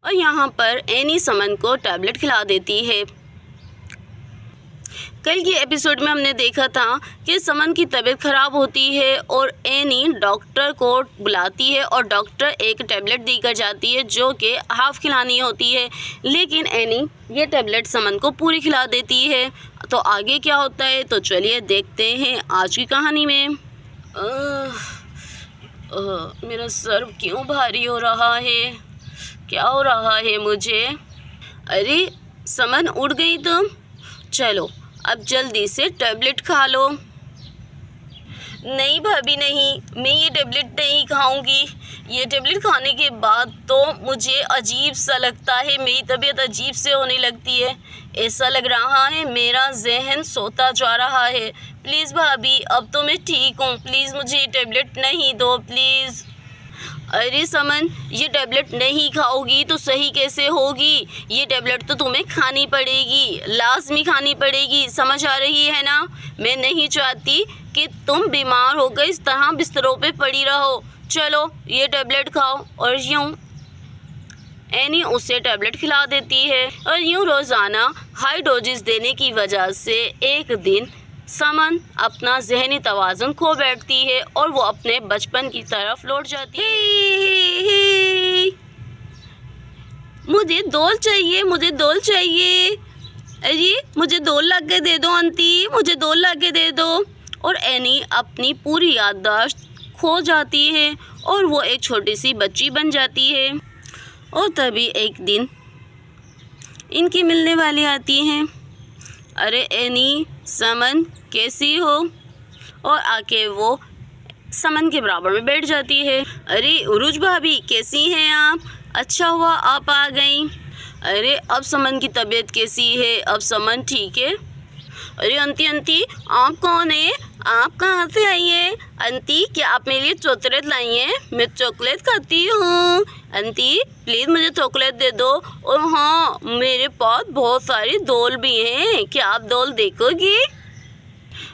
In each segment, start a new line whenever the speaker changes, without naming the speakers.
और यहाँ पर एनी समन को टैबलेट खिला देती है। कल के एपिसोड में हमने देखा था कि समन की तबीयत ख़राब होती है और एनी डॉक्टर को बुलाती है और डॉक्टर एक टैबलेट देकर जाती है जो कि हाफ़ खिलानी होती है, लेकिन एनी ये टैबलेट समन को पूरी खिला देती है। तो आगे क्या होता है तो चलिए देखते हैं आज की कहानी में। मेरा सर क्यों भारी हो रहा है, क्या हो रहा है मुझे? अरे समन उठ गई तुम, चलो अब जल्दी से टैबलेट खा लो। नहीं भाभी नहीं, मैं ये टैबलेट नहीं खाऊंगी। ये टैबलेट खाने के बाद तो मुझे अजीब सा लगता है, मेरी तबीयत अजीब से होने लगती है। ऐसा लग रहा है मेरा जहन सोता जा रहा है। प्लीज़ भाभी अब तो मैं ठीक हूँ, प्लीज़ मुझे ये टैबलेट नहीं दो प्लीज़। अरे समन ये टैबलेट नहीं खाओगी तो सही कैसे होगी? ये टैबलेट तो तुम्हें खानी पड़ेगी, लाजमी खानी पड़ेगी, समझ आ रही है ना? मैं नहीं चाहती कि तुम बीमार होकर इस तरह बिस्तरों पे पड़ी रहो। चलो ये टैबलेट खाओ। और यूँ एनी उसे टैबलेट खिला देती है और यूँ रोज़ाना हाई डोजेस देने की वजह से एक दिन समन अपना जहनी तवाज़ुन खो बैठती है और वो अपने बचपन की तरफ लौट जाती है। मुझे दोल चाहिए, मुझे दोल चाहिए। अरे मुझे दोल ला के दे दो आंटी, मुझे दोल ला के दे दो। और एनी अपनी पूरी याददाश्त खो जाती है और वो एक छोटी सी बच्ची बन जाती है। और तभी एक दिन इनकी मिलने वाली आती हैं। अरे एनी समन कैसी हो? और आके वो समन के बराबर में बैठ जाती है। अरे उरुज भाभी कैसी हैं आप? अच्छा हुआ आप आ गई। अरे अब समन की तबीयत कैसी है? अब समन ठीक है? अरे आंटी आंटी आप कौन है? आप कहाँ से आई हैं? आंटी क्या आप मेरे लिए चॉकलेट लाई हैं? मैं चॉकलेट खाती हूँ। आंटी प्लीज़ मुझे चॉकलेट दे दो। और हाँ मेरे पास बहुत सारी दोल भी हैं, क्या आप दोल देखोगी?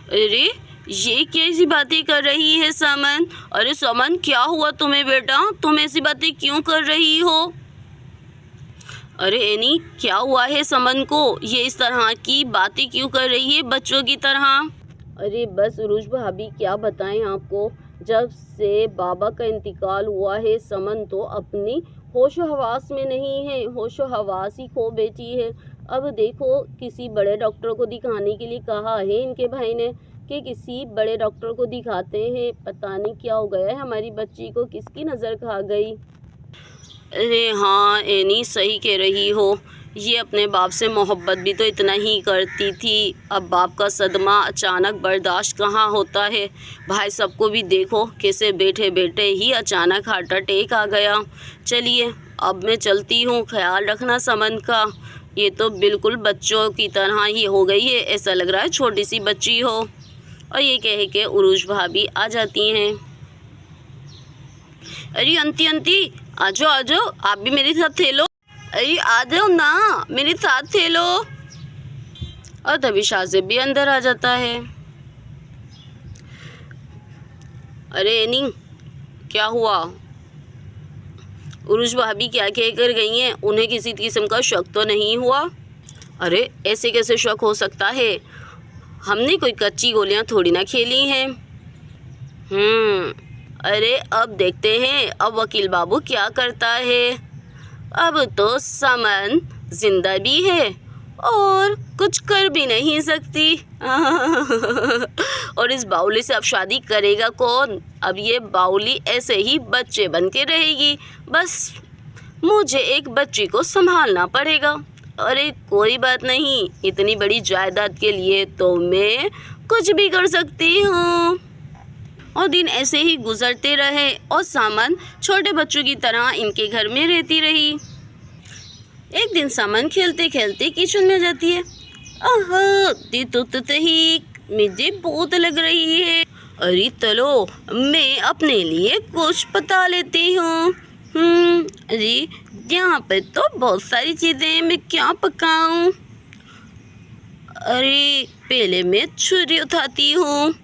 अरे ये कैसी बातें कर रही है समन? अरे समन क्या हुआ तुम्हें बेटा, तुम ऐसी बातें क्यों कर रही हो? अरे एनी क्या हुआ है समन को, ये इस तरह की बातें क्यों कर रही है बच्चों की तरह? अरे बस उरुज भाभी क्या बताएं आपको, जब से बाबा का इंतकाल हुआ है समन तो अपनी होशो हवास में नहीं है, होशो हवास ही खो बैठी है। अब देखो किसी बड़े डॉक्टर को दिखाने के लिए कहा है इनके भाई ने कि किसी बड़े डॉक्टर को दिखाते हैं। पता नहीं क्या हो गया है हमारी बच्ची को, किसकी नज़र खा गई। अरे हाँ एनी सही कह रही हो, ये अपने बाप से मोहब्बत भी तो इतना ही करती थी। अब बाप का सदमा अचानक बर्दाश्त कहाँ होता है। भाई सबको भी देखो कैसे बैठे बैठे ही अचानक हार्ट अटैक आ गया। चलिए अब मैं चलती हूँ, ख्याल रखना समन का। ये तो बिल्कुल बच्चों की तरह ही हो गई है, ऐसा लग रहा है छोटी सी बच्ची हो। और ये कह के उरुज भाभी आ जाती हैं। अरे आंटी आंटी आ जाओ आप भी मेरे साथ खेलो। अरे आ जाओ ना मेरे साथ खेलो। और तभी शाजिब भी अंदर आ जाता है। अरे एनी क्या हुआ? उरुज भाभी क्या कह कर गई हैं? उन्हें किसी किस्म का शक तो नहीं हुआ? अरे ऐसे कैसे शक हो सकता है, हमने कोई कच्ची गोलियां थोड़ी ना खेली हैं। अरे अब देखते हैं अब वकील बाबू क्या करता है। अब तो समन जिंदा भी है और कुछ कर भी नहीं सकती। और इस बाउली से अब शादी करेगा कौन? अब ये बाउली ऐसे ही बच्चे बन के रहेगी, बस मुझे एक बच्ची को संभालना पड़ेगा। अरे कोई बात नहीं, इतनी बड़ी जायदाद के लिए तो मैं कुछ भी कर सकती हूँ। और दिन ऐसे ही गुजरते रहे और समन छोटे बच्चों की तरह इनके घर में रहती रही। एक दिन समन खेलते खेलते किचन में जाती है। ही मुझे भूख लग रही है। अरे चलो मैं अपने लिए कुछ पका लेती हूँ। अरे यहाँ पे तो बहुत सारी चीज़ें हैं, मैं क्या पकाऊँ? अरे पहले मैं छुरी उठाती हूँ।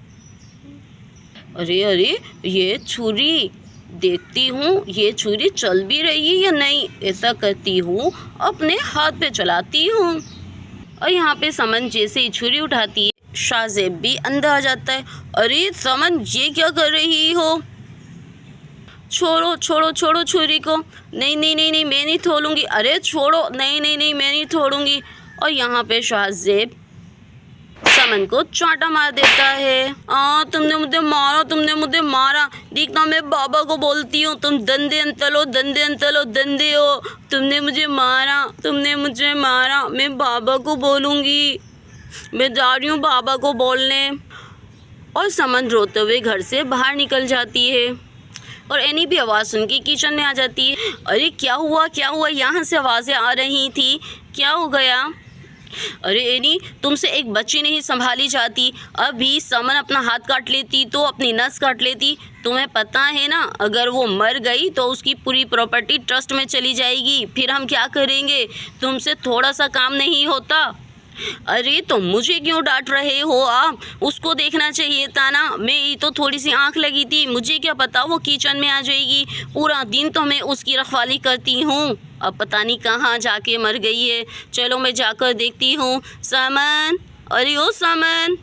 अरे ये छुरी देखती हूँ ये छुरी चल भी रही है या नहीं। ऐसा करती हूँ, अपने हाथ पे चलाती हूँ और यहाँ पे समन जैसे ही छुरी उठाती है, शाहज़ेब भी अंदर आ जाता है। अरे समन, ये क्या कर रही हो? छोड़ो छोड़ो छोड़ो छुरी को। नहीं नहीं नहीं नहीं, मैं नहीं छोड़ूंगी। अरे छोड़ो। नहीं नहीं नहीं, मैं नहीं छोड़ूंगी। और यहाँ पे शाहज़ेब समन को चांटा मार देता है। तुमने मुझे मारा, तुमने मुझे मारा। देखना, मैं बाबा को बोलती हूँ, तुम दंदे अंतल हो, दंदे अंतल हो, दंदे हो। तुमने मुझे मारा, तुमने मुझे मारा। मैं बाबा को बोलूँगी, मैं जा रही हूँ बाबा को बोलने। और समन रोते हुए घर से बाहर निकल जाती है और एनी भी आवाज़ सुन के किचन में आ जाती है। अरे क्या हुआ, क्या हुआ? यहाँ से आवाज़ें आ रही थी, क्या हो गया? अरे एनी, तुमसे एक बच्ची नहीं संभाली जाती। अभी समन अपना हाथ काट लेती तो अपनी नस काट लेती। तुम्हें पता है ना, अगर वो मर गई तो उसकी पूरी प्रॉपर्टी ट्रस्ट में चली जाएगी। फिर हम क्या करेंगे? तुमसे थोड़ा सा काम नहीं होता। अरे तो मुझे क्यों डांट रहे हो आप? उसको देखना चाहिए था ना। मैं तो थोड़ी सी आंख लगी थी, मुझे क्या पता वो किचन में आ जाएगी। पूरा दिन तो मैं उसकी रखवाली करती हूँ, अब पता नहीं कहाँ जाके मर गई है। चलो मैं जाकर देखती हूँ। समन, अरे ओ समन।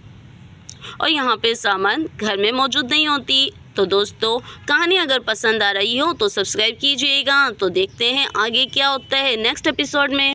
और यहाँ पे समन घर में मौजूद नहीं होती। तो दोस्तों, कहानी अगर पसंद आ रही हो तो सब्सक्राइब कीजिएगा। तो देखते हैं आगे क्या होता है नेक्स्ट एपिसोड में।